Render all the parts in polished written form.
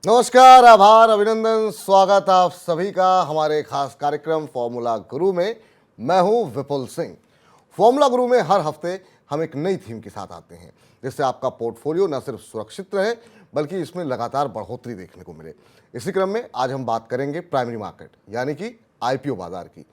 नमस्कार, आभार, अभिनंदन, स्वागत आप सभी का हमारे खास कार्यक्रम फॉर्मूला गुरु में। मैं हूं विपुल सिंह। फॉर्मूला गुरु में हर हफ्ते हम एक नई थीम के साथ आते हैं, जिससे आपका पोर्टफोलियो न सिर्फ सुरक्षित रहे बल्कि इसमें लगातार बढ़ोतरी देखने को मिले। इसी क्रम में आज हम बात करेंगे प्राइमरी मार्केट यानी कि आईपीओ बाजार की।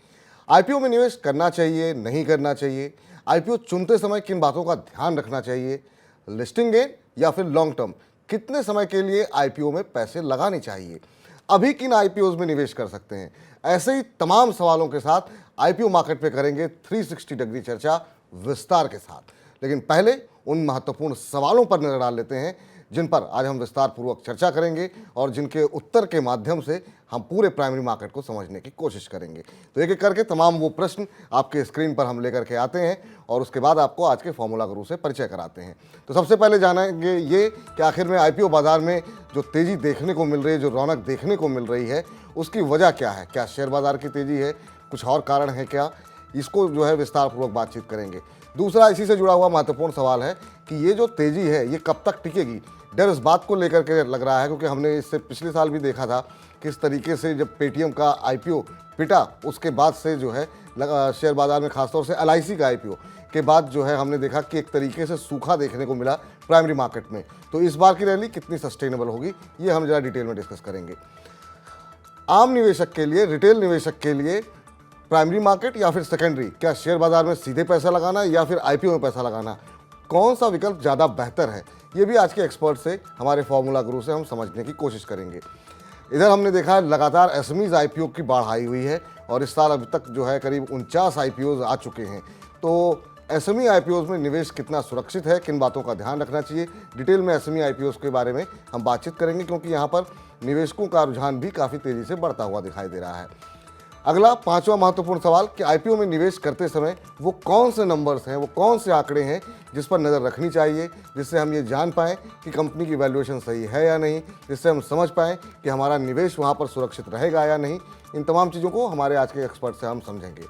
आईपीओ में निवेश करना चाहिए, नहीं करना चाहिए, आईपीओ चुनते समय किन बातों का ध्यान रखना चाहिए, लिस्टिंग गेन या फिर लॉन्ग टर्म, कितने समय के लिए आईपीओ में पैसे लगाने चाहिए, अभी किन आईपीओ में निवेश कर सकते हैं, ऐसे ही तमाम सवालों के साथ आईपीओ मार्केट पे करेंगे 360 डिग्री चर्चा विस्तार के साथ। लेकिन पहले उन महत्वपूर्ण सवालों पर नजर डाल लेते हैं जिन पर आज हम विस्तार पूर्वक चर्चा करेंगे और जिनके उत्तर के माध्यम से हम पूरे प्राइमरी मार्केट को समझने की कोशिश करेंगे। तो एक एक करके तमाम वो प्रश्न आपके स्क्रीन पर हम लेकर के आते हैं और उसके बाद आपको आज के फॉर्मूला गुरु से परिचय कराते हैं। तो सबसे पहले जानेंगे ये कि आखिर में आईपीओ बाजार में जो तेज़ी देखने को मिल रही है, जो रौनक देखने को मिल रही है, उसकी वजह क्या है? क्या शेयर बाजार की तेज़ी है, कुछ और कारण है क्या? इसको जो है विस्तारपूर्वक बातचीत करेंगे। दूसरा इसी से जुड़ा हुआ महत्वपूर्ण सवाल है कि ये जो तेज़ी है ये कब तक टिकेगी। डर इस बात को लेकर के लग रहा है क्योंकि हमने इससे पिछले साल भी देखा था किस तरीके से जब पेटीएम का आईपीओ पिटा, उसके बाद से जो है शेयर बाजार में खासतौर से एलआईसी का आईपीओ के बाद जो है हमने देखा कि एक तरीके से सूखा देखने को मिला प्राइमरी मार्केट में। तो इस बार की रैली कितनी सस्टेनेबल होगी, ये हम ज़रा डिटेल में डिस्कस करेंगे। आम निवेशक के लिए, रिटेल निवेशक के लिए प्राइमरी मार्केट या फिर सेकेंडरी, क्या शेयर बाजार में सीधे पैसा लगाना या फिर आईपीओ में पैसा लगाना, कौन सा विकल्प ज़्यादा बेहतर है, ये भी आज के एक्सपर्ट से, हमारे फॉर्मूला गुरु से हम समझने की कोशिश करेंगे। इधर हमने देखा है लगातार एसएमईज आईपीओ की बाढ़ आई हुई है और इस साल अभी तक जो है करीब 49 आईपीओ आ चुके हैं। तो एसएमई आईपीओ में निवेश कितना सुरक्षित है, किन बातों का ध्यान रखना चाहिए, डिटेल में एसएमई आईपीओ के बारे में हम बातचीत करेंगे क्योंकि यहाँ पर निवेशकों का रुझान भी काफ़ी तेज़ी से बढ़ता हुआ दिखाई दे रहा है। अगला पांचवा महत्वपूर्ण सवाल कि आईपीओ में निवेश करते समय वो कौन से नंबर्स हैं, वो कौन से आंकड़े हैं जिस पर नज़र रखनी चाहिए, जिससे हम ये जान पाएँ कि कंपनी की वैल्यूएशन सही है या नहीं, जिससे हम समझ पाएँ कि हमारा निवेश वहाँ पर सुरक्षित रहेगा या नहीं। इन तमाम चीज़ों को हमारे आज के एक्सपर्ट से हम समझेंगे।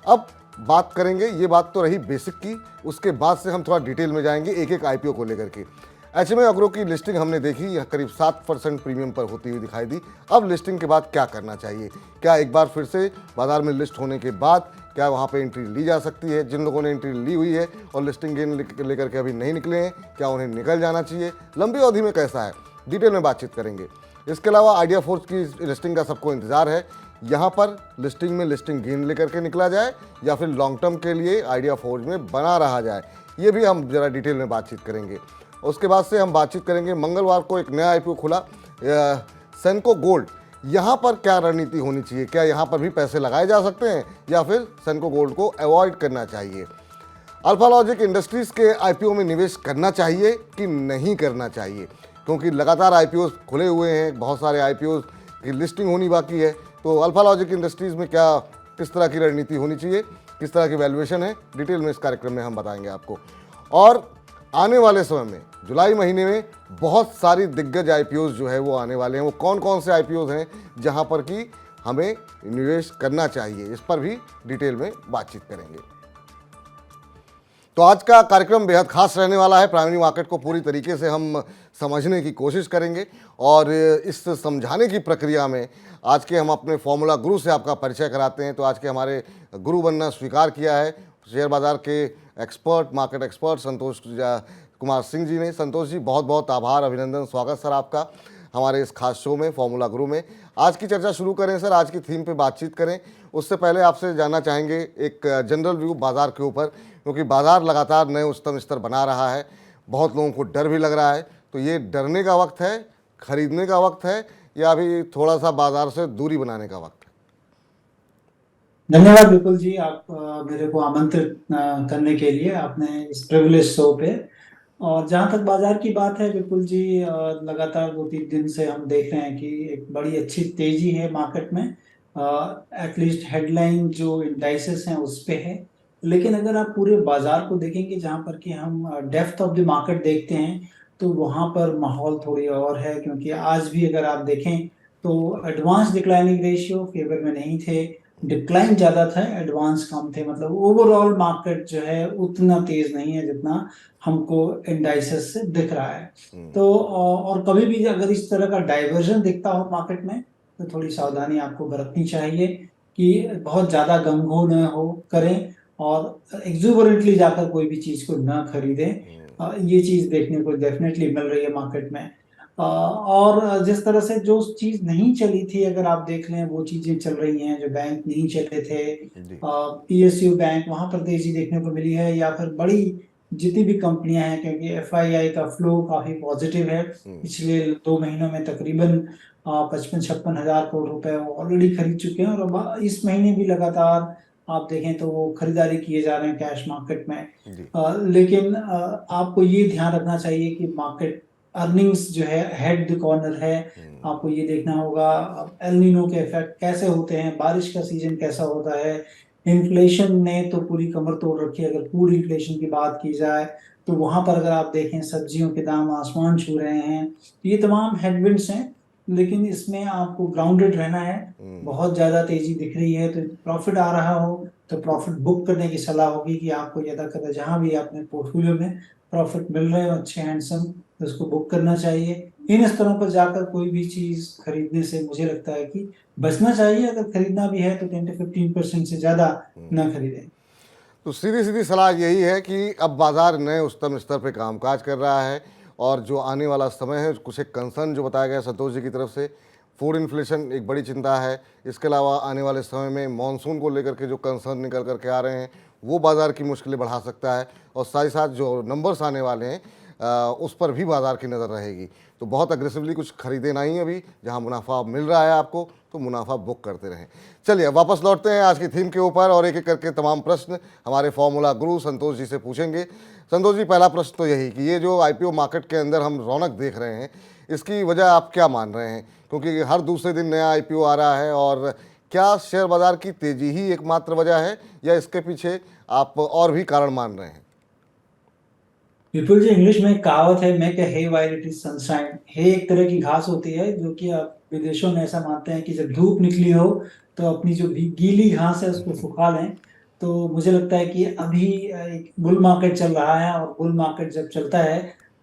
अब बात करेंगे, ये बात तो रही बेसिक की, उसके बाद से हम थोड़ा डिटेल में जाएंगे एक एक आईपीओ को लेकर के। एचएमई एग्रो की लिस्टिंग हमने देखी, यह करीब 7% प्रीमियम पर होती हुई दिखाई दी। अब लिस्टिंग के बाद क्या करना चाहिए? क्या एक बार फिर से बाजार में लिस्ट होने के बाद क्या वहाँ पे एंट्री ली जा सकती है? जिन लोगों ने एंट्री ली हुई है और लिस्टिंग गेन लेकर के अभी नहीं निकले हैं, क्या उन्हें निकल जाना चाहिए? लंबी अवधि में कैसा है, डिटेल में बातचीत करेंगे। इसके अलावा आइडिया फोर्स की लिस्टिंग का सबको इंतजार है। यहाँ पर लिस्टिंग में लिस्टिंग गेन लेकर के निकला जाए या फिर लॉन्ग टर्म के लिए आइडिया फोर्स में बना रहा जाए, ये भी हम ज़रा डिटेल में बातचीत करेंगे। उसके बाद से हम बातचीत करेंगे, मंगलवार को एक नया आईपीओ खुला सेनको गोल्ड, यहाँ पर क्या रणनीति होनी चाहिए? क्या यहाँ पर भी पैसे लगाए जा सकते हैं या फिर सेनको गोल्ड को अवॉइड करना चाहिए? अल्फा लॉजिक इंडस्ट्रीज़ के आईपीओ में निवेश करना चाहिए कि नहीं करना चाहिए, क्योंकि लगातार आईपीओ खुले हुए हैं, बहुत सारे आईपीओ की लिस्टिंग होनी बाकी है। तो अल्फा लॉजिक इंडस्ट्रीज़ में क्या, किस तरह की रणनीति होनी चाहिए, किस तरह की वैल्यूएशन है, डिटेल में इस कार्यक्रम में हम बताएंगे आपको। और आने वाले समय में जुलाई महीने में बहुत सारी दिग्गज आईपीओ जो है वो आने वाले हैं। वो कौन कौन से आईपीओ हैं जहां पर कि हमें निवेश करना चाहिए, इस पर भी डिटेल में बातचीत करेंगे। तो आज का कार्यक्रम बेहद खास रहने वाला है। प्राइमरी मार्केट को पूरी तरीके से हम समझने की कोशिश करेंगे और इस समझाने की प्रक्रिया में आज के हम अपने फॉर्मूला गुरु से आपका परिचय कराते हैं। तो आज के हमारे गुरु बनना स्वीकार किया है शेयर बाजार के expert, market expert Santosh Kumar Singh ji ने। संतोष जी, बहुत बहुत आभार, अभिनंदन, स्वागत सर आपका हमारे इस खास शो में, फॉर्मूला गुरु में। आज की चर्चा शुरू करें सर, आज की थीम पे बातचीत करें। उससे पहले आपसे जानना चाहेंगे एक जनरल व्यू बाजार के ऊपर, क्योंकि बाजार लगातार नए उच्चतम स्तर बना रहा है, बहुत लोगों को डर भी लग रहा है। तो ये डरने का वक्त है, खरीदने का वक्त है, या अभी थोड़ा सा बाजार से दूरी बनाने का वक्त है? धन्यवाद विपुल जी, आप मेरे को आमंत्रित करने के लिए आपने इस प्रिविलेज शो पे। और जहाँ तक बाजार की बात है विपुल जी, लगातार 2-3 दिन से हम देख रहे हैं कि एक बड़ी अच्छी तेजी है मार्केट में। एटलीस्ट हेडलाइन जो इंडाइसेस हैं उस पे है, लेकिन अगर आप पूरे बाजार को देखेंगे, जहाँ पर कि हम डेप्थ ऑफ द मार्केट देखते हैं, तो वहाँ पर माहौल थोड़ी और है। क्योंकि आज भी अगर आप देखें तो एडवांस डिक्लाइनिंग रेशियो फेवर में नहीं थे डिक्लाइन ज़्यादा था, एडवांस कम थे। मतलब ओवरऑल मार्केट जो है उतना तेज नहीं है जितना हमको इंडाइसेस से दिख रहा है। तो और कभी भी अगर इस तरह का डाइवर्जन दिखता हो मार्केट में तो थोड़ी सावधानी आपको बरतनी चाहिए कि बहुत ज़्यादा गमगो न हो करें और एग्जूबरेंटली जाकर कोई भी चीज़ को न खरीदें। ये चीज़ देखने को डेफिनेटली मिल रही है मार्केट में। और जिस तरह से जो चीज नहीं चली थी, अगर आप देख लें वो चीजें चल रही हैं। जो बैंक नहीं चले थे, जी। पीएसयू बैंक, वहां पर तेजी देखने को मिली है। या फिर बड़ी जितनी भी कंपनियां हैं, क्योंकि एफआईआई का फ्लो काफी पॉजिटिव है। पिछले 2 महीनों में तकरीबन 55-56 हजार करोड़ रुपए ऑलरेडी खरीद चुके हैं। और अब इस महीने भी लगातार आप देखें तो वो खरीदारी किए जा रहे हैं कैश मार्केट में। जी। लेकिन आपको ये ध्यान रखना चाहिए कि मार्केट अर्निंग्स जो है हेड द कॉर्नर है। आपको ये देखना होगा अब एल नीनो के इफेक्ट कैसे होते हैं, बारिश का सीजन कैसा होता है। इन्फ्लेशन ने तो पूरी कमर तोड़ रखी है। अगर फूड इन्फ्लेशन की बात की जाए तो वहां पर अगर आप देखें सब्जियों के दाम आसमान छू रहे हैं। तो ये तमाम हेडविंड्स हैं, लेकिन इसमें आपको ग्राउंडेड रहना है। बहुत ज्यादा तेजी दिख रही है तो प्रॉफिट आ रहा हो तो प्रॉफिट बुक करने की सलाह होगी कि आपको ज्यादा करना, जहां भी अपने पोर्टफोलियो में प्रॉफिट मिल रहे हो अच्छे हैंडसम, तो उसको बुक करना चाहिए। इन स्तरों पर जाकर कोई भी चीज खरीदने से मुझे लगता है कि बचना चाहिए। अगर खरीदना भी है तो 10 से 15% से ज्यादा ना खरीदें। तो सीधी सीधी सलाह यही है कि अब बाजार नए उच्चतम स्तर पे कामकाज कर रहा है और जो आने वाला समय है, कुछ एक कंसर्न जो बताया गया संतोष जी की तरफ से, फूड इन्फ्लेशन एक बड़ी चिंता है। इसके अलावा आने वाले समय में मॉनसून को लेकर के जो कंसर्न निकल करके आ रहे हैं वो बाज़ार की मुश्किलें बढ़ा सकता है, और साथ ही साथ जो नंबर्स आने वाले हैं उस पर भी बाज़ार की नज़र रहेगी। तो बहुत अग्रेसिवली कुछ खरीदे नहीं अभी, जहां मुनाफा मिल रहा है आपको तो मुनाफा बुक करते रहें। चलिए अब वापस लौटते हैं आज की थीम के ऊपर और एक एक करके तमाम प्रश्न हमारे फॉर्मूला गुरु संतोष जी से पूछेंगे। संतोष जी, पहला प्रश्न तो यही कि ये जो आईपीओ मार्केट के अंदर हम रौनक देख रहे हैं, इसकी वजह आप क्या मान रहे हैं? क्योंकि हर दूसरे दिन नया आईपीओ आ रहा है, और क्या शेयर बाजार की तेजी ही एकमात्र वजह है या इसके पीछे आप और भी कारण मान रहे हैं? विपुल जी, इंग्लिश में एक कहावत है, make a hay while it is sunshine. Hay एक तरह की घास होती है जो कि आप विदेशों में ऐसा मानते हैं कि जब धूप निकली हो तो अपनी जो भी गीली घास है उसको सुखा लें। तो मुझे लगता है कि अभी एक बुल मार्केट चल रहा है, और बुल मार्केट जब चलता है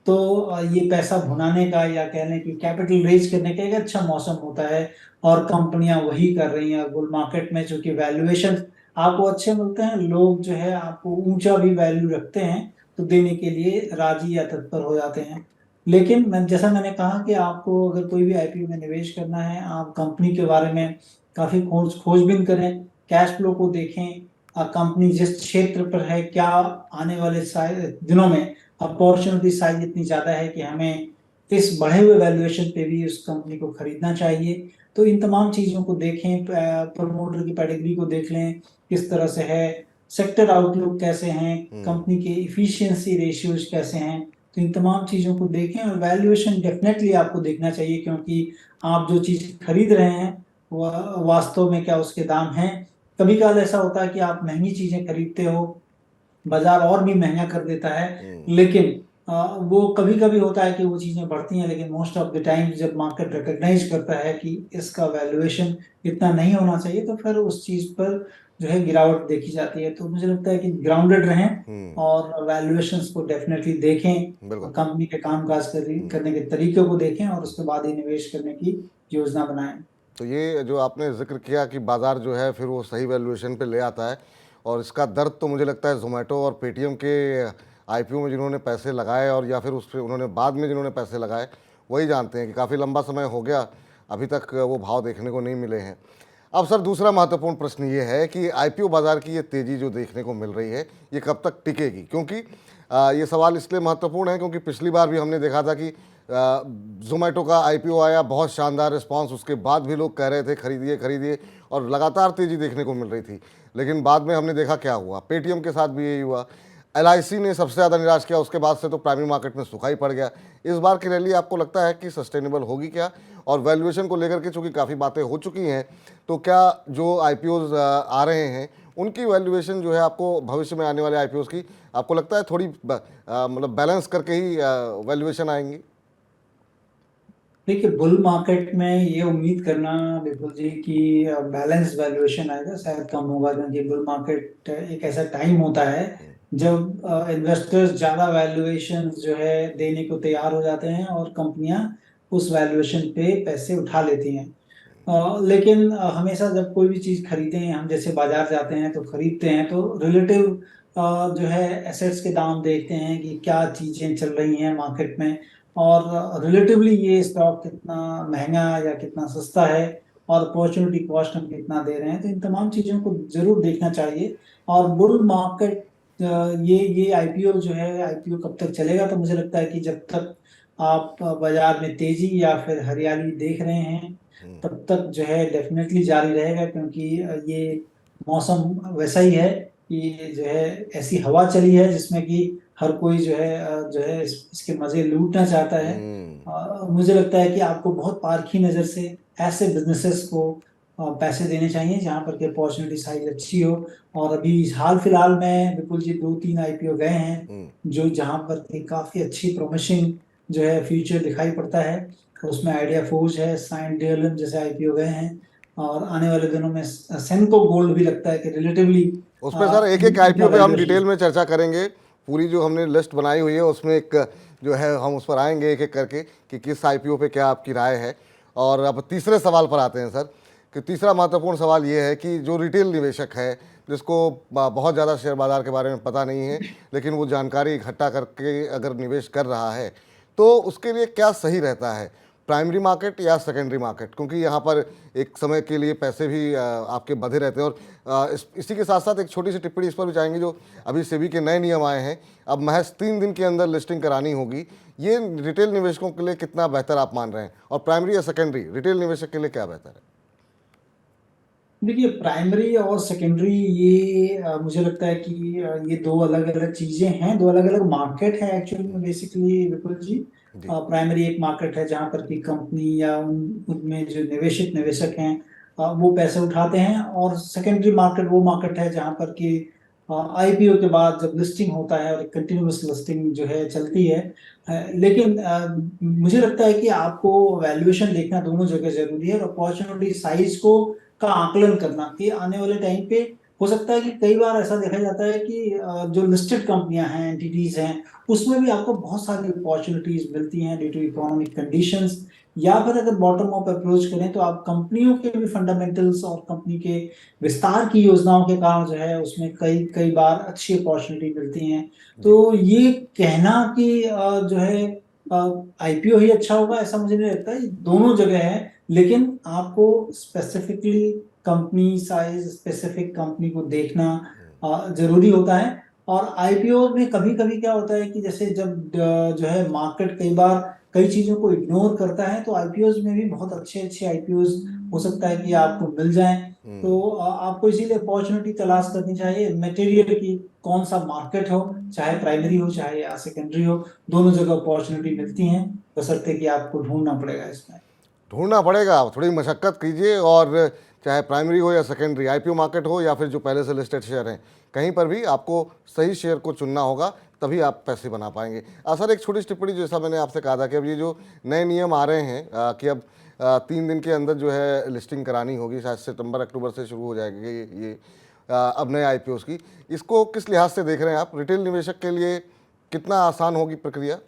तो ये पैसा भुनाने का या कह लें कि कैपिटल रेज करने का एक अच्छा मौसम होता है। और कंपनियां वही कर रही हैं। बुल मार्केट में चूंकि वैल्यूएशन आपको अच्छे मिलते हैं, लोग जो है आपको ऊंचा भी वैल्यू रखते हैं तो देने के लिए राजी या तत्पर हो जाते हैं। लेकिन जैसा मैंने कहा कि आपको अगर कोई भी आईपीओ में निवेश करना है, आप कंपनी के बारे में काफी खोजबीन करें, कैश फ्लो को देखें। कंपनी जिस क्षेत्र पर है, क्या आने वाले दिनों में अपॉर्चुनिटी साइज इतनी ज्यादा है कि हमें इस बढ़े हुए वैल्यूएशन पे भी उस कंपनी को खरीदना चाहिए। तो इन तमाम चीजों को देखें, प्रमोटर की पेडिग्री को देख लें किस तरह से है, सेक्टर आउटलुक कैसे हैं, कंपनी के इफिशिएंसी रेशियोज कैसे हैं। तो इन तमाम चीजों को देखें, और वैल्यूएशन डेफिनेटली आपको देखना चाहिए, क्योंकि आप जो चीज खरीद रहे हैं वह वास्तव में क्या उसके दाम हैं। कभी कभार ऐसा होता है कि आप महंगी चीजें खरीदते हो, बाजार और भी महंगा कर देता है। लेकिन वो कभी कभी होता है कि वो चीजें बढ़ती हैं, लेकिन मोस्ट ऑफ द टाइम जब मार्केट रिकॉग्नाइज करता है कि इसका वैल्यूएशन इतना नहीं होना चाहिए तो फिर उस चीज पर जो है गिरावट देखी जाती है। तो मुझे लगता है कि ग्राउंडेड रहें और वैल्यूएशंस को डेफिनेटली देखें, बिल्कुल। कंपनी के कामकाज करने के तरीके को देखें और उसके बाद ही निवेश करने की योजना बनाएं। तो ये जो आपने जिक्र किया कि बाज़ार जो है फिर वो सही वैल्यूएशन पे ले आता है, और इसका दर्द तो मुझे लगता है ज़ोमैटो और पेटीएम के आईपीओ में जिन्होंने पैसे लगाए, और या फिर उस पे उन्होंने बाद में जिन्होंने पैसे लगाए, वही जानते हैं कि काफ़ी लंबा समय हो गया, अभी तक वो भाव देखने को नहीं मिले हैं। अब सर, दूसरा महत्वपूर्ण प्रश्न ये है कि आईपीओ बाज़ार की ये तेज़ी जो देखने को मिल रही है, ये कब तक टिकेगी? क्योंकि ये सवाल इसलिए महत्वपूर्ण है क्योंकि पिछली बार भी हमने देखा था कि ज़ोमैटो का आईपीओ आया, बहुत शानदार रिस्पांस, उसके बाद भी लोग कह रहे थे खरीदिए खरीदिए, और लगातार तेज़ी देखने को मिल रही थी। लेकिन बाद में हमने देखा क्या हुआ, पेटीएम के साथ भी यही हुआ। एलआईसी ने सबसे ज़्यादा निराश किया, उसके बाद से तो प्राइमरी मार्केट में सुखाई पड़ गया। इस बार की रैली आपको लगता है कि सस्टेनेबल होगी क्या? और वैल्यूएशन को लेकर के चूँकि काफ़ी बातें हो चुकी हैं, तो क्या जो आईपीओज़ आ रहे हैं उनकी वैल्यूएशन जो है, आपको भविष्य में आने वाले आईपीओज़ की आपको लगता है थोड़ी मतलब बैलेंस करके ही वैल्यूएशन आएंगी? देखिए, बुल मार्केट में ये उम्मीद करना विपुल जी कि बैलेंस वैल्यूएशन आएगा शायद कम होगा, क्योंकि बुल मार्केट एक ऐसा टाइम होता है जब इन्वेस्टर्स ज्यादा वैल्यूएशन जो है देने को तैयार हो जाते हैं और कंपनियां उस वैल्यूएशन पे पैसे उठा लेती हैं। लेकिन हमेशा जब कोई भी चीज खरीदें, हम जैसे बाजार जाते हैं तो खरीदते हैं तो रिलेटिव जो है एसेट्स के दाम देखते हैं कि क्या चीजें चल रही हैं मार्केट में, और रिलेटिवली ये स्टॉक कितना महंगा या कितना सस्ता है, और अपॉर्चुनिटी कॉस्ट हम कितना दे रहे हैं, तो इन तमाम चीजों को जरूर देखना चाहिए। और बुल मार्केट, ये आईपीओ जो है, आईपीओ कब तक चलेगा, तो मुझे लगता है कि जब तक आप बाजार में तेजी या फिर हरियाली देख रहे हैं तब तक जो है डेफिनेटली जारी रहेगा, क्योंकि ये मौसम वैसा ही है कि जो है ऐसी हवा चली है जिसमें कि हर कोई जो है इसके मजे लूटना चाहता है। हम्म। मुझे लगता है कि आपको बहुत पारखी नज़र से ऐसे बिजनेसेस को पैसे देने चाहिए जहां पर कि अपॉर्चुनिटी साइज अच्छी हो। और अभी हाल फिलहाल में विपुल जी 2-3 आईपीओ गए हैं हम्म। जो जहां पर कि काफी अच्छी प्रोमिसिंग जो है फ्यूचर दिखाई पड़ता है। उसमें आइडिया फोर्ज है, साइन डीएलएम जैसे आईपीओ गए हैं, और आने वाले दिनों में सेंको गोल्ड भी लगता है कि रिलेटिवली उस पर सर एक एक आईपीओ इतना पे हम वैल्यूएशन। डिटेल में चर्चा करेंगे। पूरी जो हमने लिस्ट बनाई हुई है उसमें एक जो है हम उस पर आएंगे एक एक करके कि किस आईपीओ पे क्या आपकी राय है। और अब तीसरे सवाल पर आते हैं सर, कि तीसरा महत्वपूर्ण सवाल ये है कि जो रिटेल निवेशक है जिसको बहुत ज़्यादा शेयर बाज़ार के बारे में पता नहीं है, लेकिन वो जानकारी इकट्ठा करके अगर निवेश कर रहा है तो उसके लिए क्या सही रहता है, प्राइमरी मार्केट या सेकेंडरी मार्केट? क्योंकि यहाँ पर एक समय के लिए पैसे भी आपके बंधे रहते हैं। और इसी के साथ साथ एक छोटी सी टिप्पणी इस पर भी चाहेंगे, जो अभी सेबी के नए नियम आए हैं, अब महज 3 दिन के अंदर लिस्टिंग करानी होगी। ये रिटेल निवेशकों के लिए कितना बेहतर आप मान रहे हैं, और प्राइमरी या सेकेंडरी रिटेल निवेशक के लिए क्या बेहतर है? देखिए, प्राइमरी और सेकेंडरी ये मुझे लगता है कि ये दो अलग अलग चीजें हैं, दो अलग अलग मार्केट है एक्चुअली में बेसिकली विपुल जी। जी। प्राइमरी एक मार्केट है जहां पर कि कंपनी या उनमें जो निवेशित निवेशक हैं वो पैसे उठाते हैं, और सेकेंडरी मार्केट वो मार्केट है जहां पर कि आईपीओ के बाद जब लिस्टिंग होता है और कंटिन्यूअस लिस्टिंग जो है चलती है। लेकिन मुझे लगता है कि आपको वैल्यूएशन देखना दोनों जगह जरूरी है, और अपॉर्चुनिटी साइज को का आकलन करना कि आने वाले टाइम पे हो सकता है कि कई बार ऐसा देखा जाता है कि जो लिस्टेड कंपनियां हैं, एंटिटीज हैं, उसमें भी आपको बहुत सारी अपॉर्चुनिटीज मिलती हैं ड्यू टू इकोनॉमिक कंडीशंस। या फिर अगर बॉटम अप अप्रोच करें तो आप कंपनियों के भी फंडामेंटल्स और कंपनी के विस्तार की योजनाओं के कारण जो है उसमें कई कई बार अच्छी अपॉर्चुनिटी मिलती हैं। जी। तो ये कहना कि जो है आईपीओ ही अच्छा होगा, ऐसा मुझे नहीं लगता। ये दोनों जगह है, लेकिन आपको specifically company size, specific company को देखना जरूरी होता है। और आईपीओ में कभी कभी क्या होता है कि जैसे जब जो है मार्केट कई बार कई चीजों को इग्नोर करता है, तो आईपीओ में भी बहुत अच्छे अच्छे आईपीओ हो सकता है कि आपको मिल जाएं। तो आपको इसीलिए अपॉर्चुनिटी तलाश करनी चाहिए मटेरियल की, कौन सा मार्केट हो, चाहे प्राइमरी हो चाहे या सेकेंडरी हो, दोनों जगह अपॉर्चुनिटी मिलती हैं, बशर्ते कि आपको ढूंढना पड़ेगा इसमें। ढूंढना पड़ेगा, आप थोड़ी मशक्क़त कीजिए। और चाहे प्राइमरी हो या सेकेंडरी, आईपीओ मार्केट हो या फिर जो पहले से लिस्टेड शेयर हैं, कहीं पर भी आपको सही शेयर को चुनना होगा, तभी आप पैसे बना पाएंगे। सर एक छोटी सी टिप्पणी, जैसा मैंने आपसे कहा था कि अब ये जो नए नियम आ रहे हैं कि अब 3 दिन के अंदर जो है लिस्टिंग करानी होगी, शायद सितंबर अक्टूबर से शुरू हो जाएगी ये अब नए आईपीओस की, इसको किस लिहाज से देख रहे हैं आप? रिटेल निवेशक के लिए कितना आसान होगी प्रक्रिया?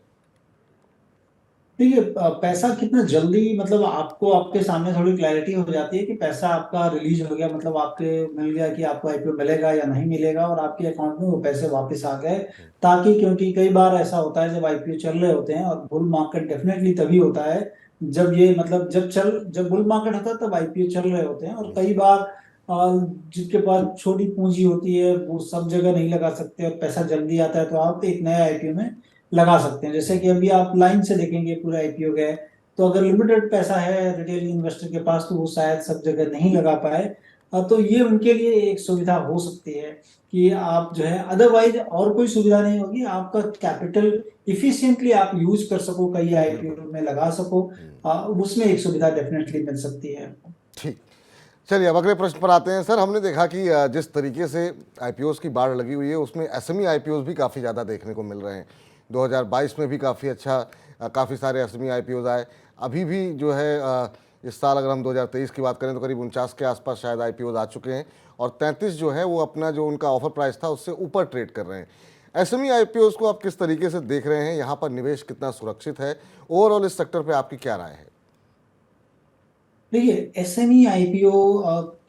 देखिए, पैसा कितना जल्दी, मतलब आपको आपके सामने थोड़ी क्लैरिटी हो जाती है कि पैसा आपका रिलीज हो गया, मतलब आपके मिल गया कि आपको आईपीओ मिलेगा या नहीं मिलेगा, और आपके अकाउंट में वो पैसे वापस आ गए। ताकि, क्योंकि कई बार ऐसा होता है जब आईपीओ चल रहे होते हैं, और बुल मार्केट डेफिनेटली तभी होता है जब ये, मतलब जब बुल मार्केट होता है तब आईपीओ चल रहे होते हैं। और कई बार जिसके पास छोटी पूंजी होती है वो सब जगह नहीं लगा सकते, और पैसा जल्दी आता है तो आप एक नए आईपीओ में लगा सकते हैं। जैसे कि अभी आप लाइन से देखेंगे पूरा आईपीओ गए, तो अगर लिमिटेड पैसा है रिटेल इन्वेस्टर के पास तो वो शायद सब जगह नहीं लगा पाए। तो ये उनके लिए एक सुविधा हो सकती है कि आप जो है, अदरवाइज और कोई सुविधा नहीं होगी, आपका कैपिटल इफिशिएंटली आप यूज कर सको, कई बिल्कुल। आईपीओ में लगा सको। उसमें एक सुविधा डेफिनेटली मिल सकती है। ठीक। चलिए अब अगले प्रश्न पर आते हैं। सर हमने देखा कि जिस तरीके से आईपीओस की बाढ़ लगी हुई है, उसमें एसएमई आईपीओस भी काफ़ी ज़्यादा देखने को मिल रहे हैं। 2022 में भी काफ़ी अच्छा, काफ़ी सारे एसएमई आईपीओस आए। अभी भी जो है इस साल अगर हम 2023 की बात करें तो करीब 49 के आसपास शायद आईपीओ आ चुके हैं, और 33 जो है वो अपना जो उनका ऑफर प्राइस था उससे ऊपर ट्रेड कर रहे हैं। एसएमई आईपीओ को आप किस तरीके से देख रहे हैं, यहाँ पर निवेश कितना सुरक्षित है, ओवरऑल इस सेक्टर पे आपकी क्या राय है? देखिए, एसएमई आईपीओ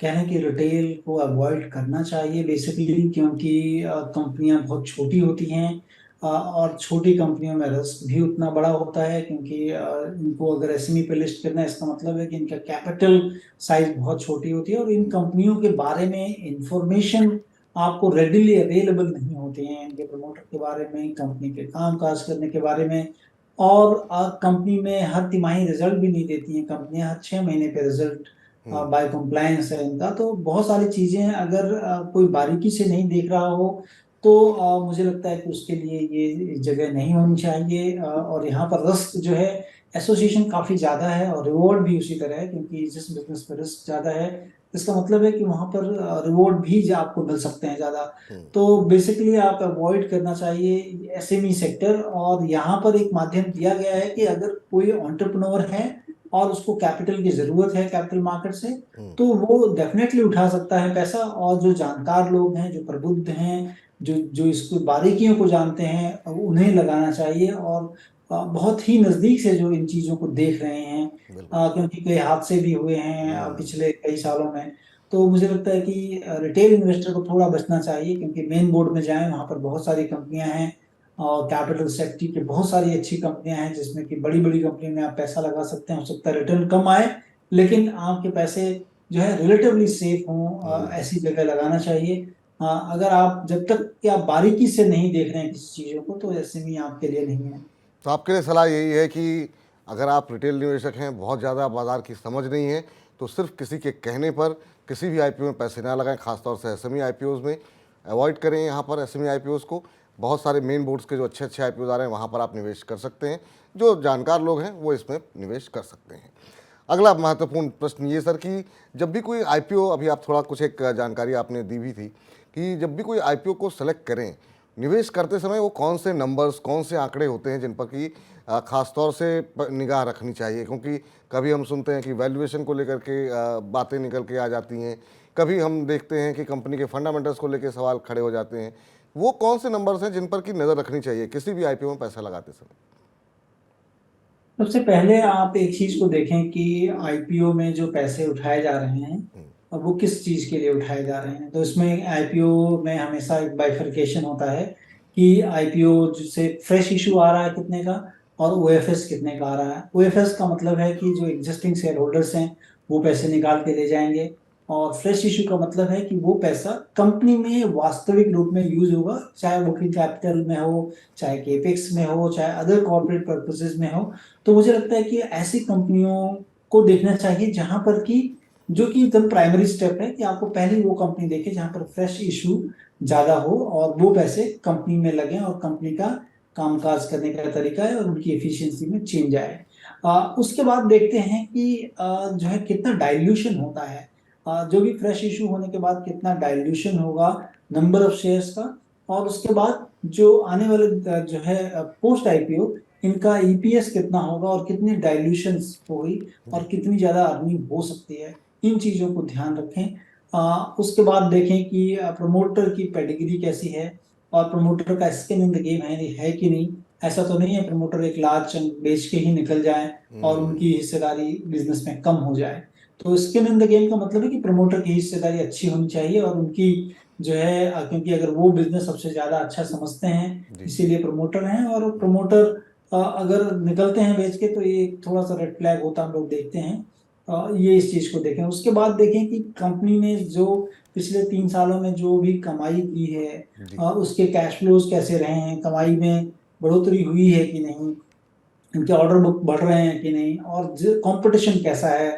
कहने की रिटेल को अवॉइड करना चाहिए बेसिकली, क्योंकि कंपनियां बहुत छोटी होती हैं, और छोटी कंपनियों में रिस्क भी उतना बड़ा होता है, क्योंकि इनको अगर एसएमई पे लिस्ट करना है इसका मतलब है कि इनका कैपिटल साइज बहुत छोटी होती है, और इन कंपनियों के बारे में इंफॉर्मेशन आपको रेडिली अवेलेबल नहीं होती है, इनके प्रमोटर के बारे में, कंपनी के काम काज करने के बारे में। और कंपनी में हर तिमाही रिजल्ट भी नहीं देती हैं कंपनियां, हर 6 महीने पे रिजल्ट बाय कंप्लायंस है इनका। तो बहुत सारी चीजें अगर कोई बारीकी से नहीं देख रहा हो तो मुझे लगता है कि उसके लिए ये जगह नहीं होनी चाहिए। और यहाँ पर रिस्क जो है, एसोसिएशन काफी ज्यादा है और रिवॉर्ड भी उसी तरह है, क्योंकि जिस बिजनेस में रिस्क ज्यादा है इसका मतलब है कि वहां पर रिवॉर्ड भी आपको मिल सकते हैं ज्यादा। तो बेसिकली आप अवॉइड करना चाहिए एसएमई सेक्टर। और यहाँ पर एक माध्यम दिया गया है कि अगर कोई एंटरप्रेन्योर है और उसको कैपिटल की जरूरत है कैपिटल मार्केट से, तो वो डेफिनेटली उठा सकता है पैसा। और जो जानकार लोग हैं, जो प्रबुद्ध हैं, जो जो इसको बारीकियों को जानते हैं, उन्हें लगाना चाहिए। और बहुत ही नजदीक से जो इन चीजों को देख रहे हैं, क्योंकि कई हादसे भी हुए हैं पिछले कई सालों में। तो मुझे लगता है कि रिटेल इन्वेस्टर को थोड़ा बचना चाहिए, क्योंकि मेन बोर्ड में जाएं, वहां पर बहुत सारी कंपनियां हैं और कैपिटल सेक्टर की बहुत सारी अच्छी कंपनियां हैं, जिसमें कि बड़ी बड़ी कंपनी में आप पैसा लगा सकते हैं। हो सकता है रिटर्न कम आए, लेकिन आपके पैसे जो है रिलेटिवली सेफ हों, ऐसी जगह लगाना चाहिए। अगर आप जब तक कि आप बारीकी से नहीं देख रहे हैं किसी चीजों को, तो एसएमई आपके लिए नहीं है। तो आपके लिए सलाह यही है कि अगर आप रिटेल निवेशक हैं, बहुत ज़्यादा बाजार की समझ नहीं है, तो सिर्फ किसी के कहने पर किसी भी आईपीओ में पैसे ना लगाएं, खासतौर से एसएमई आईपीओज में अवॉइड करें। यहाँ पर एसएमई आईपीओज को बहुत सारे मेन बोर्ड्स के जो अच्छे अच्छे आईपीओज आ रहे हैं वहाँ पर आप निवेश कर सकते हैं, जो जानकार लोग हैं वो इसमें निवेश कर सकते हैं। अगला महत्वपूर्ण प्रश्न ये सर कि जब भी कोई आईपीओ, अभी आप थोड़ा कुछ एक जानकारी आपने दी भी थी कि जब भी कोई आईपीओ को सेलेक्ट करें, निवेश करते समय वो कौन से नंबर्स, कौन से आंकड़े होते हैं जिन पर कि खास तौर से निगाह रखनी चाहिए, क्योंकि कभी हम सुनते हैं कि वैल्यूएशन को लेकर के बातें निकल के आ जाती हैं, कभी हम देखते हैं कि कंपनी के फंडामेंटल्स को लेकर सवाल खड़े हो जाते हैं। वो कौन से नंबर्स हैं जिन पर की नज़र रखनी चाहिए किसी भी आईपीओ में पैसा लगाते समय? सबसे पहले आप एक चीज को देखें कि आईपीओ में जो पैसे उठाए जा रहे हैं, अब वो किस चीज के लिए उठाए जा रहे हैं। तो इसमें आईपीओ में हमेशा एक बाइफरकेशन होता है कि आईपीओ से फ्रेश इशू आ रहा है कितने का, और ओएफएस कितने का आ रहा है। ओएफएस का मतलब है कि जो एग्जिस्टिंग शेयर होल्डर्स हैं वो पैसे निकाल के ले जाएंगे, और फ्रेश इशू का मतलब है कि वो पैसा कंपनी में वास्तविक रूप में यूज होगा, चाहे वर्किंग कैपिटल में हो, चाहे केपेक्स में हो, चाहे अदर कॉर्पोरेट पर्पसेस में हो। तो मुझे लगता है कि ऐसी कंपनियों को देखना चाहिए जहां पर कि जो कि एकदम प्राइमरी स्टेप है कि आपको पहले वो कंपनी देखे जहां पर फ्रेश इशू ज्यादा हो, और वो पैसे कंपनी में लगे और कंपनी का कामकाज करने का तरीका है और उनकी एफिशिएंसी में चेंज आए। उसके बाद देखते हैं कि जो है कितना डाइल्यूशन होता है, जो भी फ्रेश इशू होने के बाद कितना डाइल्यूशन होगा नंबर ऑफ शेयर्स का। और उसके बाद जो आने वाले जो है पोस्ट आईपीओ, इनका ईपीएस कितना होगा और कितनी डाइल्यूशन होगी और कितनी ज्यादा अर्निंग हो सकती है। इन चीजों को ध्यान रखें। उसके बाद देखें कि प्रमोटर की पेडिग्री कैसी है, और प्रमोटर का स्किन इन द गेम है कि नहीं। ऐसा तो नहीं है प्रमोटर एक लार्ज चंक बेच के ही निकल जाए और उनकी हिस्सेदारी बिजनेस में कम हो जाए। तो स्किन इन द गेम का मतलब है कि प्रमोटर की हिस्सेदारी अच्छी होनी चाहिए, और उनकी जो है क्योंकि अगर वो बिजनेस सबसे ज्यादा अच्छा समझते हैं इसीलिए प्रमोटर हैं। और प्रमोटर अगर निकलते हैं बेच के, तो ये थोड़ा सा रेड फ्लैग होता हम लोग देखते हैं। ये इस चीज को देखें। उसके बाद देखें कि कंपनी ने जो पिछले 3 सालों में जो भी कमाई की है, उसके कैश फ्लोज कैसे रहे हैं, कमाई में बढ़ोतरी हुई है कि नहीं, इनके ऑर्डर बुक बढ़ रहे हैं कि नहीं, और कंपटीशन कैसा है,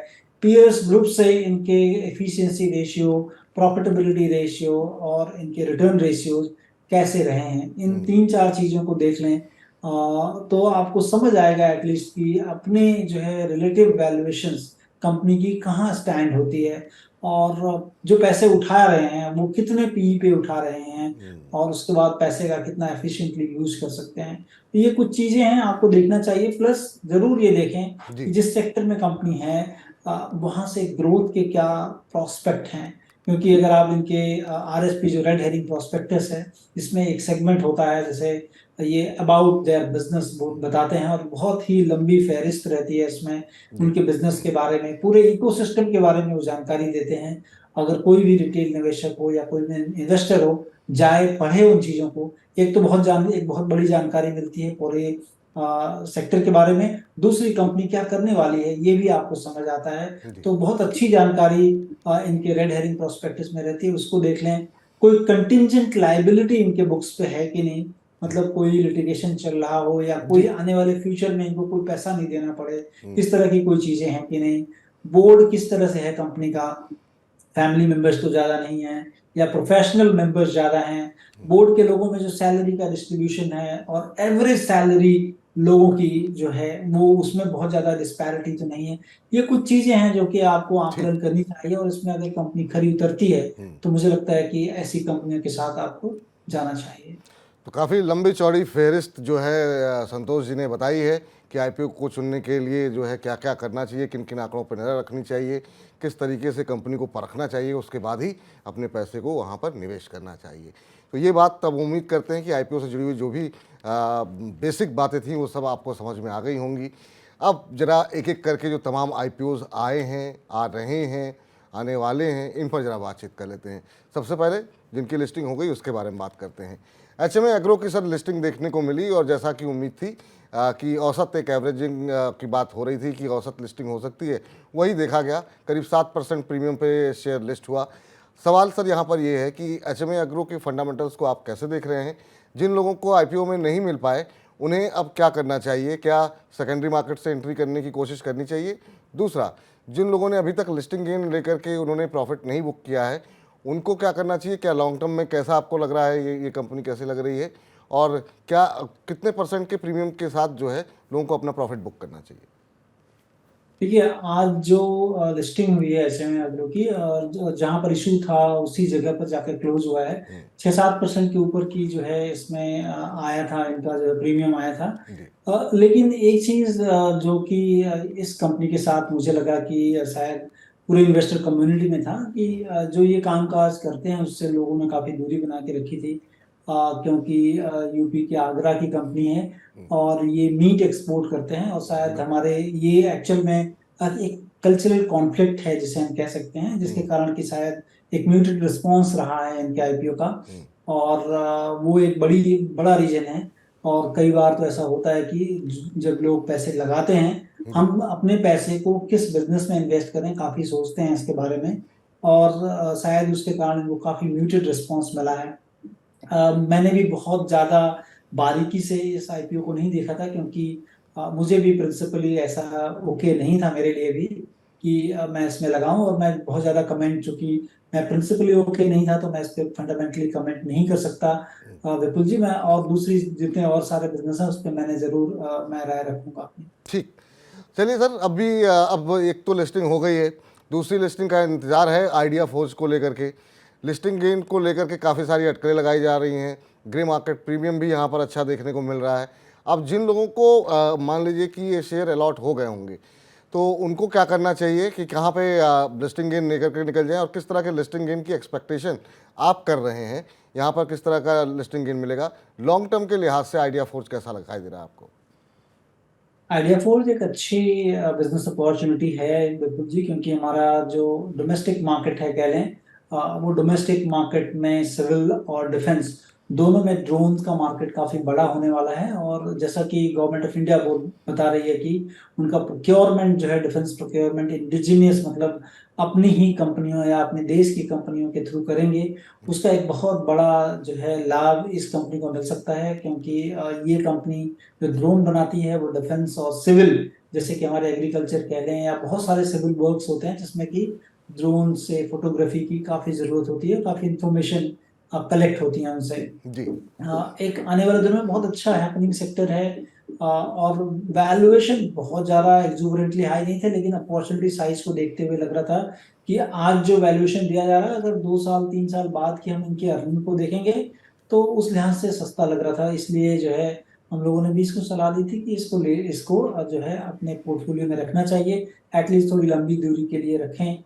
पीयर्स ग्रुप से इनके एफिशिएंसी रेशियो, प्रॉफिटेबिलिटी रेशियो और इनके रिटर्न रेशियो कैसे रहे हैं। इन 3-4 चीजों को देख लें, तो आपको समझ आएगा एटलीस्ट कि अपने जो है रिलेटिव वैल्यूएशंस कंपनी की कहाँ स्टैंड होती है। और जो पैसे उठा रहे हैं वो कितने पी पे उठा रहे हैं, और उसके बाद पैसे का कितना एफिशिएंटली यूज कर सकते हैं। तो ये कुछ चीजें हैं आपको देखना चाहिए। प्लस जरूर ये देखें जी कि जिस सेक्टर में कंपनी है वहां से ग्रोथ के क्या प्रोस्पेक्ट हैं। क्योंकि अगर आप इनके आरएसपी जो रेड हेरिंग प्रोस्पेक्टस है, इसमें एक सेगमेंट होता है जैसे ये अबाउट देयर बिजनेस बताते हैं, और बहुत ही लंबी फहरिस्त रहती है इसमें जी उनके बिजनेस के बारे में, पूरे इकोसिस्टम के बारे में वो जानकारी देते हैं। अगर कोई भी रिटेल निवेशक हो या कोई भी इन्वेस्टर हो, जाए पढ़े उन चीजों को, एक बहुत बड़ी जानकारी मिलती है पूरे सेक्टर के बारे में। दूसरी, कंपनी क्या करने वाली है ये भी आपको समझ आता है। जी तो बहुत अच्छी जानकारी इनके रेड हेरिंग प्रोस्पेक्टस में रहती है, उसको देख लें। कोई कंटिंजेंट लाइबिलिटी इनके बुक्स पे है कि नहीं, मतलब कोई लिटिगेशन चल रहा हो या कोई जी आने वाले फ्यूचर में इनको कोई पैसा नहीं देना पड़े, हम्म, इस तरह की कोई चीजें हैं कि नहीं। बोर्ड किस तरह से है कंपनी का, फैमिली मेंबर्स तो ज्यादा नहीं है या प्रोफेशनल मेंबर्स ज्यादा हैं। बोर्ड के लोगों में जो सैलरी का डिस्ट्रीब्यूशन है और एवरेज सैलरी लोगों की जो है वो, उसमें बहुत ज्यादा डिस्पैरिटी तो नहीं है। ये कुछ चीजें हैं जो कि आपको ठीक आकलन करनी चाहिए, और इसमें अगर कंपनी खरी उतरती है हम्म। तो मुझे लगता है कि ऐसी कंपनियों के साथ आपको जाना चाहिए। तो काफ़ी लंबी चौड़ी फहरिस्त जो है संतोष जी ने बताई है कि आईपीओ को चुनने के लिए जो है क्या क्या करना चाहिए, किन किन आंकड़ों पर नज़र रखनी चाहिए, किस तरीके से कंपनी को परखना चाहिए, उसके बाद ही अपने पैसे को वहाँ पर निवेश करना चाहिए। तो ये बात तब उम्मीद करते हैं कि आईपीओ से जुड़ी हुई जो भी बेसिक बातें थी वो सब आपको समझ में आ गई होंगी। अब जरा एक एक करके जो तमाम आईपीओज आए हैं, आ रहे हैं, आने वाले हैं, इन पर जरा बातचीत कर लेते हैं। सबसे पहले जिनकी लिस्टिंग हो गई उसके बारे में बात करते हैं। एचएमए एग्रो की सर लिस्टिंग देखने को मिली, और जैसा कि उम्मीद थी कि औसत एक एवरेजिंग की बात हो रही थी कि औसत लिस्टिंग हो सकती है, वही देखा गया। करीब 7% प्रीमियम पे शेयर लिस्ट हुआ। सवाल सर यहाँ पर ये है कि एचएमए एग्रो के फंडामेंटल्स को आप कैसे देख रहे हैं? जिन लोगों को आईपीओ में नहीं मिल पाए उन्हें अब क्या करना चाहिए? क्या सेकेंडरी मार्केट से एंट्री करने की कोशिश करनी चाहिए? दूसरा, जिन लोगों ने अभी तक लिस्टिंग गेन लेकर के उन्होंने प्रॉफिट नहीं बुक किया है, उनको क्या करना चाहिए? क्या लॉन्ग टर्म में कैसा आपको लग रहा है, ये कंपनी कैसी लग रही है, और क्या कितने परसेंट के प्रीमियम के साथ जो है लोगों को अपना प्रॉफिट बुक करना चाहिए? देखिए, आज जो लिस्टिंग हुई है एचएमए एग्रो की, जहां पर इशू था उसी जगह पर जाकर क्लोज हुआ है। 6-7% के ऊपर की जो है इसमें आया था, इनका जो प्रीमियम आया था। जी लेकिन एक चीज जो कि इस कंपनी के साथ मुझे लगा कि शायद पूरे इन्वेस्टर कम्युनिटी में था कि जो ये कामकाज करते हैं उससे लोगों ने काफी दूरी बना के रखी थी। क्योंकि यूपी के आगरा की कंपनी है और ये मीट एक्सपोर्ट करते हैं, और शायद हमारे ये एक्चुअल में एक कल्चरल कॉन्फ्लिक्ट है जिसे हम कह सकते हैं, जिसके कारण कि शायद एक म्यूटेड रिस्पॉन्स रहा है इनके आईपीओ का। और वो एक बड़ा रीजन है। और कई बार तो ऐसा होता है कि जब लोग पैसे लगाते हैं, जी हम अपने पैसे को किस बिजनेस में इन्वेस्ट करें काफी सोचते हैं इसके बारे में, और शायद उसके कारण इनको काफी म्यूटेड रिस्पॉन्स मिला है। मैंने भी बहुत ज्यादा बारीकी से इस आईपीओ को नहीं देखा था, क्योंकि मुझे भी प्रिंसिपली ऐसा ओके नहीं था मेरे लिए भी कि मैं इसमें लगाऊं। और मैं बहुत ज्यादा कमेंट, चूंकि मैं प्रिंसिपली ओके नहीं था तो मैं इस पर फंडामेंटली कमेंट नहीं कर सकता विपुल जी। मैं और दूसरी जितने और सारे बिजनेस हैं उस पर मैंने जरूर मैं राय रखूंगा अपनी। ठीक। चलिए सर, अभी अब एक तो लिस्टिंग हो गई है, दूसरी लिस्टिंग का इंतजार है आइडिया फोर्ज को लेकर के। लिस्टिंग गेन को लेकर के काफ़ी सारी अटकलें लगाई जा रही हैं। ग्रे मार्केट प्रीमियम भी यहाँ पर अच्छा देखने को मिल रहा है। अब जिन लोगों को मान लीजिए कि ये शेयर अलॉट हो गए होंगे, तो उनको क्या करना चाहिए कि कहाँ पे लिस्टिंग गेन लेकर के निकल जाएं, और किस तरह के लिस्टिंग गेन की एक्सपेक्टेशन आप कर रहे हैं? यहाँ पर किस तरह का लिस्टिंग गेन मिलेगा लॉन्ग टर्म के लिहाज से? आइडिया फोर्ज कैसा दिखाई दे रहा है आपको? आइडिया फोर्ज एक अच्छी बिजनेस अपॉर्चुनिटी है बिल्कुल जी, क्योंकि हमारा जो डोमेस्टिक मार्केट है कह लें, वो डोमेस्टिक मार्केट में सिविल और डिफेंस दोनों में ड्रोन्स का मार्केट काफी बड़ा होने वाला है। और जैसा कि गवर्नमेंट ऑफ इंडिया बोर्ड बता रही है कि उनका प्रोक्योरमेंट जो है, डिफेंस प्रोक्योरमेंट इंडिजिनियस, मतलब अपनी ही कंपनियों या अपने देश की कंपनियों के थ्रू करेंगे, उसका एक बहुत बड़ा जो है लाभ इस कंपनी को मिल सकता है। क्योंकि ये कंपनी जो ड्रोन बनाती है वो डिफेंस और सिविल, जैसे कि हमारे एग्रीकल्चर कह लें या बहुत सारे सिविल वर्क्स होते हैं जिसमें कि ड्रोन से फोटोग्राफी की काफी जरूरत होती है, काफी इंफॉर्मेशन कलेक्ट होती है उनसे। जी एक आने वाले दिनों में बहुत अच्छा हैपनिंग सेक्टर है। और वैल्यूएशन बहुत ज्यादा एक्सुबरेंटली हाई नहीं थे, लेकिन अपॉर्चुनिटी साइज को देखते हुए लग रहा था कि आज जो वैल्यूएशन दिया जा रहा है, अगर 2 साल 3 साल बाद की हम इनके अर्निंग को देखेंगे तो उस लिहाज से सस्ता लग रहा था। इसलिए जो है हम लोगों ने भी इसको सलाह दी थी कि इसको जो है अपने पोर्टफोलियो में रखना चाहिए। एटलीस्ट थोड़ी लंबी दूरी के लिए रखें,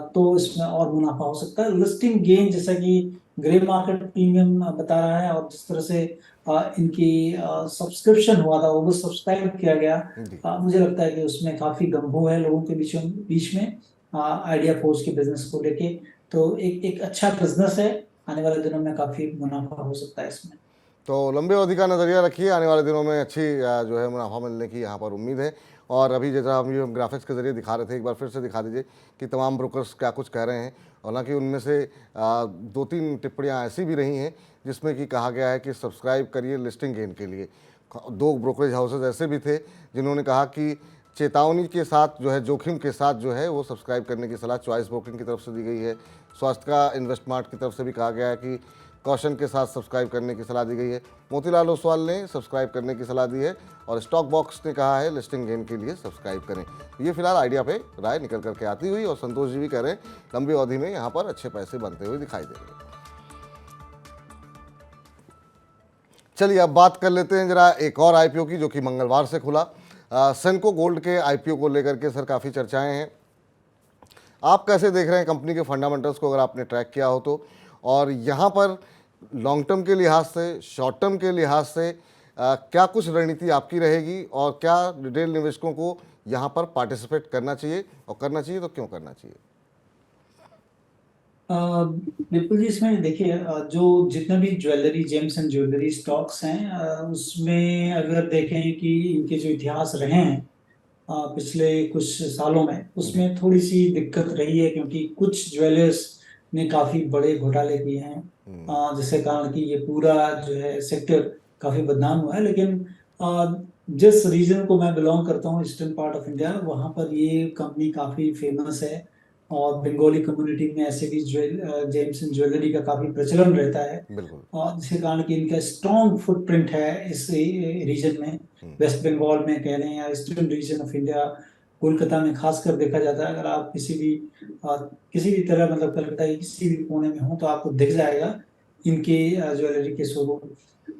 तो इसमें और मुनाफा हो सकता है। लिस्टिंग गेन जैसा कि ग्रे मार्केट प्रीमियम बता रहा है, और जिस तरह से इनकी सब्सक्रिप्शन हुआ था, वो सब्सक्राइब किया गया, जी। मुझे लगता है कि उसमें काफी गंभो है लोगों के बीच में आइडिया फोर्स के बिजनेस को लेके। तो एक अच्छा बिजनेस है, आने वाले दिनों में काफी मुनाफा हो सकता है इसमें। तो लंबे अवधि का नज़रिया रखिए, आने वाले दिनों में अच्छी जो है मुनाफा मिलने की यहाँ पर उम्मीद है। और अभी जैसा हम ये ग्राफिक्स के ज़रिए दिखा रहे थे, एक बार फिर से दिखा दीजिए कि तमाम ब्रोकर्स क्या कुछ कह रहे हैं। हालांकि उनमें से 2-3 टिप्पणियाँ ऐसी भी रही हैं जिसमें कि कहा गया है कि सब्सक्राइब करिए लिस्टिंग गेन के लिए। 2 ब्रोकरेज हाउसेज ऐसे भी थे जिन्होंने कहा कि चेतावनी के साथ जो है, जोखिम के साथ जो है वो सब्सक्राइब करने की सलाह चॉइस ब्रोकिंग की तरफ से दी गई है। स्वास्थ्य का इन्वेस्टमार्ट की तरफ से भी कहा गया है कि कॉशन के साथ सब्सक्राइब करने की सलाह दी गई है। मोतीलाल ओसवाल ने सब्सक्राइब करने की सलाह दी है और स्टॉक बॉक्स ने कहा है लिस्टिंग गेन के लिए सब्सक्राइब करें। ये फिलहाल आइडिया पे राय निकल करके आती हुई, और संतोष जी भी कह रहे हैं लंबी अवधि में यहाँ पर अच्छे पैसे बनते हुए दिखाई देंगे। चलिए अब बात कर लेते हैं जरा एक और आईपीओ की, जो कि मंगलवार से खुला। सेनको गोल्ड के आईपीओ को लेकर के सर काफ़ी चर्चाएं हैं। आप कैसे देख रहे हैं कंपनी के फंडामेंटल्स को, अगर आपने ट्रैक किया हो तो? और यहाँ पर लॉन्ग टर्म के लिहाज से, शॉर्ट टर्म के लिहाज से क्या कुछ रणनीति आपकी रहेगी, और क्या रिटेल निवेशकों को यहाँ पर पार्टिसिपेट करना चाहिए, और करना चाहिए तो क्यों करना चाहिए? बिल्कुल जी, इसमें देखिए, जो जितने भी jewellery, James and jewellery stocks हैं, उसमें अगर देखें कि इनके जो इतिहास रहे हैं पिछले कुछ सालों में, जी। उसमें थोड़ी सी दिक्कत रही है, क्योंकि कुछ ज्वेलर्स ने काफी बड़े घोटाले किए हैं, जिसके कारण कि ये पूरा जो है सेक्टर काफी बदनाम हुआ है। लेकिन जिस रीजन को मैं बिलोंग करता हूँ, ईस्टर्न पार्ट ऑफ इंडिया, वहाँ पर ये कंपनी काफी फेमस है, और बंगाली कम्युनिटी में ऐसे भी जेम्स एंड ज्वेलरी का काफी प्रचलन रहता है, बिल्कुल। और जिसके कारण कि इनका स्ट्रॉन्ग फुटप्रिंट है इस रीजन में। वेस्ट बंगाल में कह लें या eastern region of India, Kolkata में खासकर देखा जाता है। अगर आप किसी भी तरह, मतलब कलकत्ता के किसी भी कोने में हो, तो आपको दिख जाएगा इनके ज्वेलरी के शोरूम।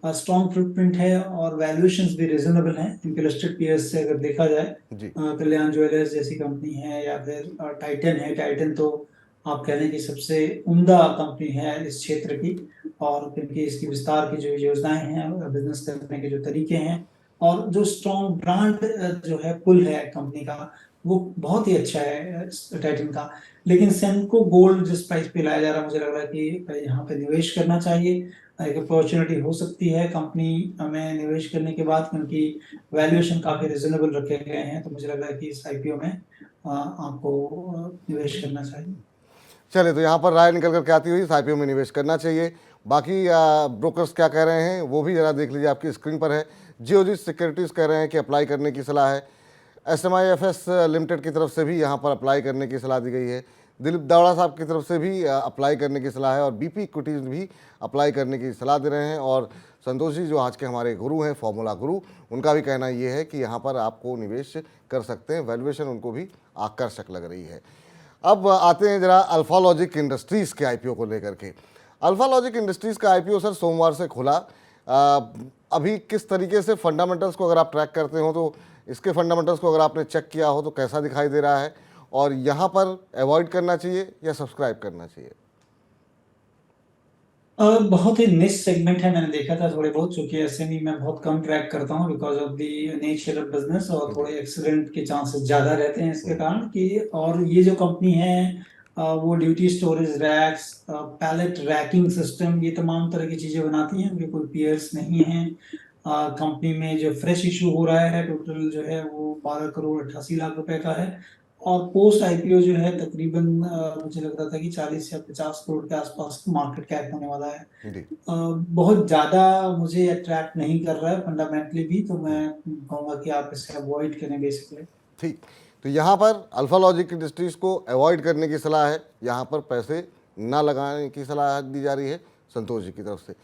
स्ट्रॉन्ग फुटप्रिंट है, और वैल्यूएशंस भी रिजनेबल हैं इनके लिस्टेड पीयर्स से अगर देखा जाए। जी। कल्याण ज्वेलर्स जैसी कंपनी है, या फिर टाइटन है। टाइटन तो आप कह लें कि सबसे उम्दा कंपनी है इस क्षेत्र की, और क्योंकि इसकी विस्तार की जो योजनाएं हैं, बिजनेस करने के जो तरीके हैं, और जो स्ट्रॉन्ग ब्रांड जो है पुल है कंपनी का, वो बहुत ही अच्छा है टाइटन का। लेकिन सेंको गोल्ड जिस प्राइस पे लाया जा रहा है, मुझे लग रहा है कि यहाँ पे निवेश करना चाहिए। एक अपॉर्चुनिटी हो सकती है कंपनी में निवेश करने के बाद, क्योंकि वैल्यूएशन काफी रिजनेबल रखे गए हैं। तो मुझे लग रहा है कि इस आईपीओ में आपको निवेश करना चाहिए। चलिए, तो यहाँ पर राय निकल करके आती हुई आईपीओ में निवेश करना चाहिए। बाकी ब्रोकर्स क्या कह रहे हैं वो भी ज़रा देख लीजिए, आपकी स्क्रीन पर है। जियोजित सिक्योरिटीज़ कह रहे हैं कि अप्लाई करने की सलाह है। SMIFS लिमिटेड की तरफ से भी यहाँ पर अप्लाई करने की सलाह दी गई है। दिलीप दावड़ा साहब की तरफ से भी अप्लाई करने की सलाह है, और BP इक्विटीज़ भी अप्लाई करने की सलाह दे रहे हैं। और संतोष जी, जो आज के हमारे गुरु हैं, फॉर्मूला गुरु, उनका भी कहना ये है कि यहाँ पर आपको निवेश कर सकते हैं। वैल्यूएशन उनको भी आकर्षक लग रही है। अब आते हैं जरा अल्फा लॉजिक इंडस्ट्रीज़ के आईपीओ को लेकर के। अल्फा लॉजिक इंडस्ट्रीज़ का आईपीओ सर सोमवार से खुला। अभी किस तरीके से फंडामेंटल्स को अगर आप ट्रैक करते हो, तो इसके फंडामेंटल्स को अगर आपने चेक किया हो तो कैसा दिखाई दे रहा है, और यहाँ पर अवॉइड करना चाहिए या सब्सक्राइब करना चाहिए? बहुत ही निश सेगमेंट है, मैंने देखा था थोड़े बहुत, चूंकि एसएमई मैं बहुत कम ट्रैक करता हूँ because of the nature of business, और थोड़े एक्सीडेंट के चांसेस ज्यादा रहते हैं इसके कारण कि। और ये जो कंपनी है, वो duty storage racks, pallet racking system, ये तमाम तरह की चीजें बनाती हैं। उनके कोई पीयर्स नहीं है। कंपनी में जो फ्रेश इशू हो रहा है टोटल जो है वो 12 करोड़ 88 लाख रुपए का है। और पोस्ट आईपीओ जो है तकरीबन मुझे लग रहा था कि 40 या 50 करोड़ के आसपास मार्केट कैप होने वाला है। जी। बहुत ज्यादा मुझे अट्रैक्ट नहीं कर रहा है फंडामेंटली भी, तो मैं कहूंगा कि आप इसे अवॉइड करें बेसिकली। ठीक, तो यहाँ पर अल्फा लॉजिक इंडस्ट्रीज़ को अवॉइड करने की सलाह है, यहाँ पर पैसे ना लगाने की सलाह दी जा रही है संतोष जी की तरफ से।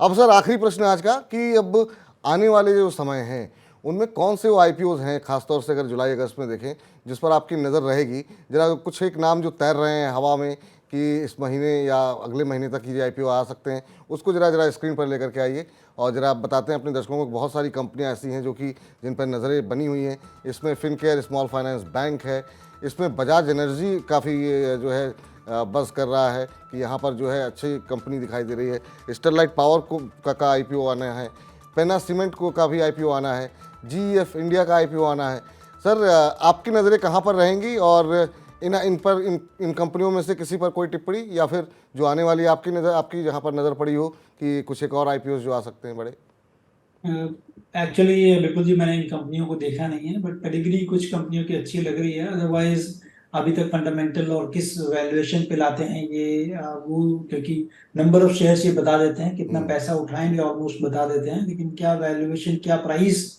अब सर आखिरी प्रश्न आज का, कि अब आने वाले जो समय हैं उनमें कौन से वो आईपीओज हैं, खासतौर से अगर जुलाई अगस्त में देखें, जिस पर आपकी नज़र रहेगी? जरा कुछ एक नाम जो तैर रहे हैं हवा में कि इस महीने या अगले महीने तक ये आईपीओ आ सकते हैं, उसको जरा स्क्रीन पर लेकर के आइए और जरा आप बताते हैं अपने दर्शकों को। बहुत सारी कंपनियां ऐसी हैं जो कि जिन पर नज़रें बनी हुई हैं। इसमें फिनकेयर स्मॉल फाइनेंस बैंक है, इसमें बजाज एनर्जी काफ़ी जो है बज़ कर रहा है कि यहाँ पर जो है अच्छी कंपनी दिखाई दे रही है। स्टरलाइट पावर को का आईपीओ आना है, पेना सीमेंट को का भी आईपीओ आना है, जीईएफ इंडिया का आईपीओ आना है। सर आपकी नज़रें कहाँ पर रहेंगी और इन कंपनियों में से किसी पर कोई टिप्पणी या फिर जो आने वाली आपकी जहाँ पर नज़र पड़ी हो कि कुछ एक और आईपीओ जो आ सकते हैं बड़े? एक्चुअली बिल्कुल जी, मैंने इन कंपनियों को देखा नहीं है, बट पेडिग्री कुछ कंपनियों की अच्छी लग रही है। अदरवाइज अभी तक फंडामेंटल और किस वैल्यूएशन पे लाते हैं ये वो, क्योंकि नंबर ऑफ शेयर्स ये बता देते हैं, कितना पैसा उठाएंगे ऑलमोस्ट बता देते हैं, लेकिन क्या वैल्यूएशन, क्या प्राइस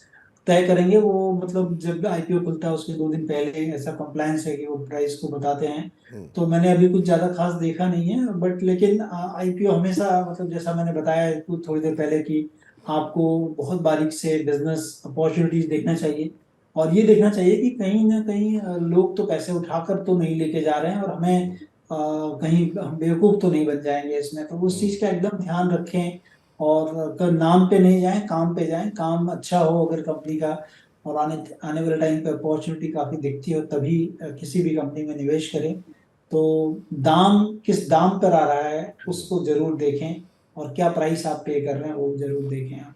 तय करेंगे वो, मतलब जब आईपीओ खुलता है उसके 2 दिन पहले ऐसा कंप्लायंस है कि वो प्राइस को बताते हैं। तो मैंने अभी कुछ ज्यादा खास देखा नहीं है, बट लेकिन आईपीओ हमेशा, मतलब जैसा मैंने बताया थोड़ी देर पहले कि आपको बहुत बारीक से बिजनेस अपॉर्चुनिटीज देखना चाहिए और ये देखना चाहिए कि कहीं ना कहीं लोग तो पैसे उठाकर तो नहीं लेके जा रहे हैं और हमें कहीं हम बेवकूफ तो नहीं बन जाएंगे इसमें। तो उस चीज का एकदम ध्यान रखें और नाम पे नहीं जाएं, काम पे जाएं। काम अच्छा हो अगर कंपनी का और आने आने वाले टाइम पे अपॉर्चुनिटी काफी दिखती हो, तभी किसी भी कंपनी में निवेश करें। तो दाम किस दाम पर आ रहा है उसको जरूर देखें और क्या प्राइस आप पे कर रहे हैं वो जरूर देखें आप।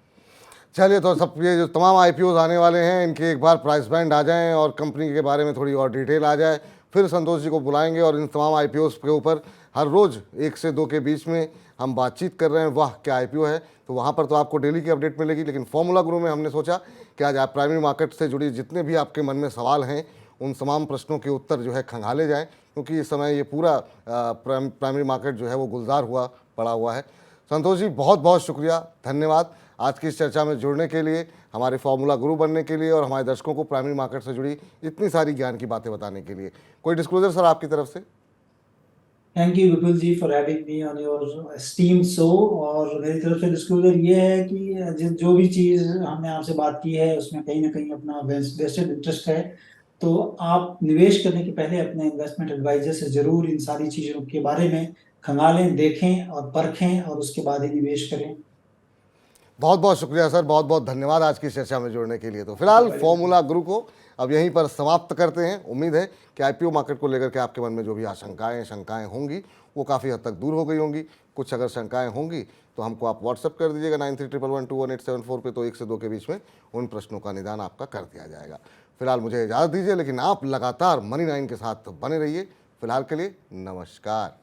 चलिए, तो सब ये जो तमाम आईपीओज आने वाले हैं इनके एक बार प्राइस बैंड आ जाएं और कंपनी के बारे में थोड़ी और डिटेल आ जाए, फिर संतोष जी को बुलाएंगे और इन तमाम आईपीओज के ऊपर हर रोज़ 1 से 2 के बीच में हम बातचीत कर रहे हैं। वाह क्या आईपीओ है, तो वहाँ पर तो आपको डेली की अपडेट मिलेगी। लेकिन फॉर्मूला गुरु में हमने सोचा कि आज आप प्राइमरी मार्केट से जुड़ी जितने भी आपके मन में सवाल हैं उन तमाम प्रश्नों के उत्तर जो है खंगाले जाएँ, क्योंकि इस समय ये पूरा प्राइमरी मार्केट जो है वो गुलजार हुआ पड़ा हुआ है। संतोष जी बहुत बहुत शुक्रिया, धन्यवाद आज की इस चर्चा में जुड़ने के लिए, हमारे फॉर्मूला गुरु बनने के लिए और हमारे दर्शकों को प्राइमरी मार्केट से जुड़ी इतनी सारी ज्ञान की बातें बताने के लिए। कोई डिस्क्लोजर सर आपकी तरफ से? Thank you Vipul ji for having me on your steam show. और मेरी तरफ से डिस्क्लोजर ये है कि जो भी चीज़ हमने आपसे बात की है उसमें कहीं ना कहीं अपना वेस्टेड इंटरेस्ट है। तो आप निवेश करने के पहले अपने इन्वेस्टमेंट एडवाइजर से जरूर इन सारी चीज़ों के बारे में खंगालें, देखें और परखें और उसके बाद ही निवेश करें। बहुत बहुत शुक्रिया सर, बहुत बहुत धन्यवाद आज की चर्चा में जुड़ने के लिए। तो फिलहाल फॉर्मूला गुरु को अब यहीं पर समाप्त करते हैं। उम्मीद है कि आईपीओ मार्केट को लेकर के आपके मन में जो भी आशंकाएं शंकाएं होंगी वो काफ़ी हद तक दूर हो गई होंगी। कुछ अगर शंकाएं होंगी तो हमको आप व्हाट्सअप कर दीजिएगा 9311211874 पे, तो 1 से 2 के बीच में उन प्रश्नों का निदान आपका कर दिया जाएगा। फिलहाल मुझे इजाज़त दीजिए, लेकिन आप लगातार मनी 9 के साथ बने रहिए। फिलहाल के लिए नमस्कार।